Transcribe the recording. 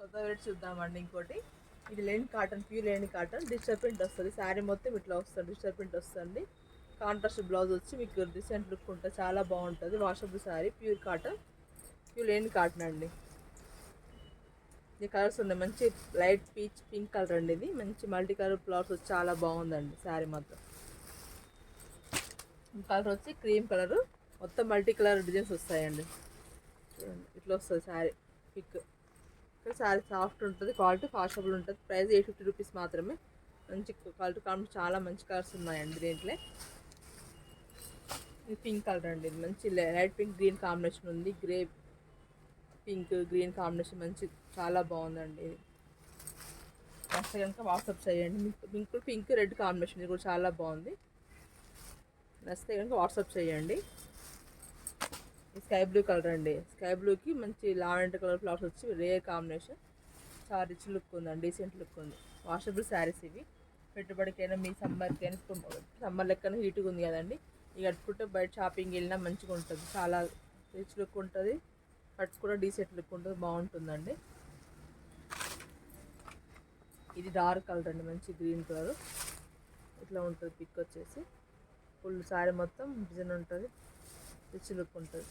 కొత్త వెరైటీ చూద్దామండి. ఇంకోటి ఇది linen cotton, pure linen cotton, digital print వస్తుంది. శారీ మొత్తం ఇట్లా వస్తుంది, డిజిటల్ ప్రింట్ వస్తుంది. కాంట్రాస్ట్ బ్లౌజ్ వచ్చి మీకు డిసెంట్ లుక్ ఉంటుంది, చాలా బాగుంటుంది. Washable sari, pure cotton, pure linen cotton అండి. ఈ కలర్స్ ఉన్నాయి, మంచి లైట్ పీచ్ పింక్ కలర్ అండి. ఇది మంచి మల్టీ కలర్ ఫ్లవర్స్ వచ్చి చాలా బాగుందండి శారీ మొత్తం. కలర్ వచ్చి క్రీమ్ కలర్, మొత్తం మల్టీ కలర్ డిజైన్స్ వస్తాయండి. చూడండి ఇట్లా వస్తుంది శారీ పిక్. శారీ సాఫ్ట్ ఉంటుంది, క్వాలిటీ వాషబుల్ ఉంటుంది. ప్రైస్ 850 రూపీస్ మాత్రమే. మంచి క్వాలిటీ కాంబినేషన్, చాలా మంచి కలర్స్ ఉన్నాయండి దీంట్లో. ఇది పింక్ కలర్ అండి, ఇది మంచి లైట్ పింక్ గ్రీన్ కాంబినేషన్ ఉంది. గ్రే పింక్ గ్రీన్ కాంబినేషన్ మంచి చాలా బాగుందండి. ఇది నెక్స్ట్ కనుక వాట్సాప్ చేయండి. పింక్ రెడ్ కాంబినేషన్, ఇది కూడా చాలా బాగుంది. నచ్చితే కనుక వాట్సాప్ చేయండి. స్కై బ్లూ కలర్ అండి, స్కై బ్లూకి మంచి లావెండర్ కలర్ ఫ్లవర్స్ వచ్చి రేర్ కాంబినేషన్, చాలా రిచ్ లుక్ ఉందండి, డీసెంట్ లుక్ ఉంది. వాషబుల్ శారీస్ ఇవి. పెట్టుబడికైనా మీ సమ్మర్కైనా, సమ్మర్ లెక్కన హీట్గా ఉంది కదండి, ఇక కట్టుకుంటే బయట షాపింగ్ వెళ్ళినా మంచిగా ఉంటుంది. చాలా రిచ్ లుక్ ఉంటుంది, కట్టుకుంటే డీసెంట్ లుక్ ఉంటుంది, బాగుంటుందండి. ఇది డార్క్ కలర్ అండి, మంచి గ్రీన్ కలర్. ఇట్లా ఉంటుంది పిక్ వచ్చేసి. ఫుల్ శారీ మొత్తం డిజైన్ ఉంటుంది, రిచ్ లుక్ ఉంటుంది.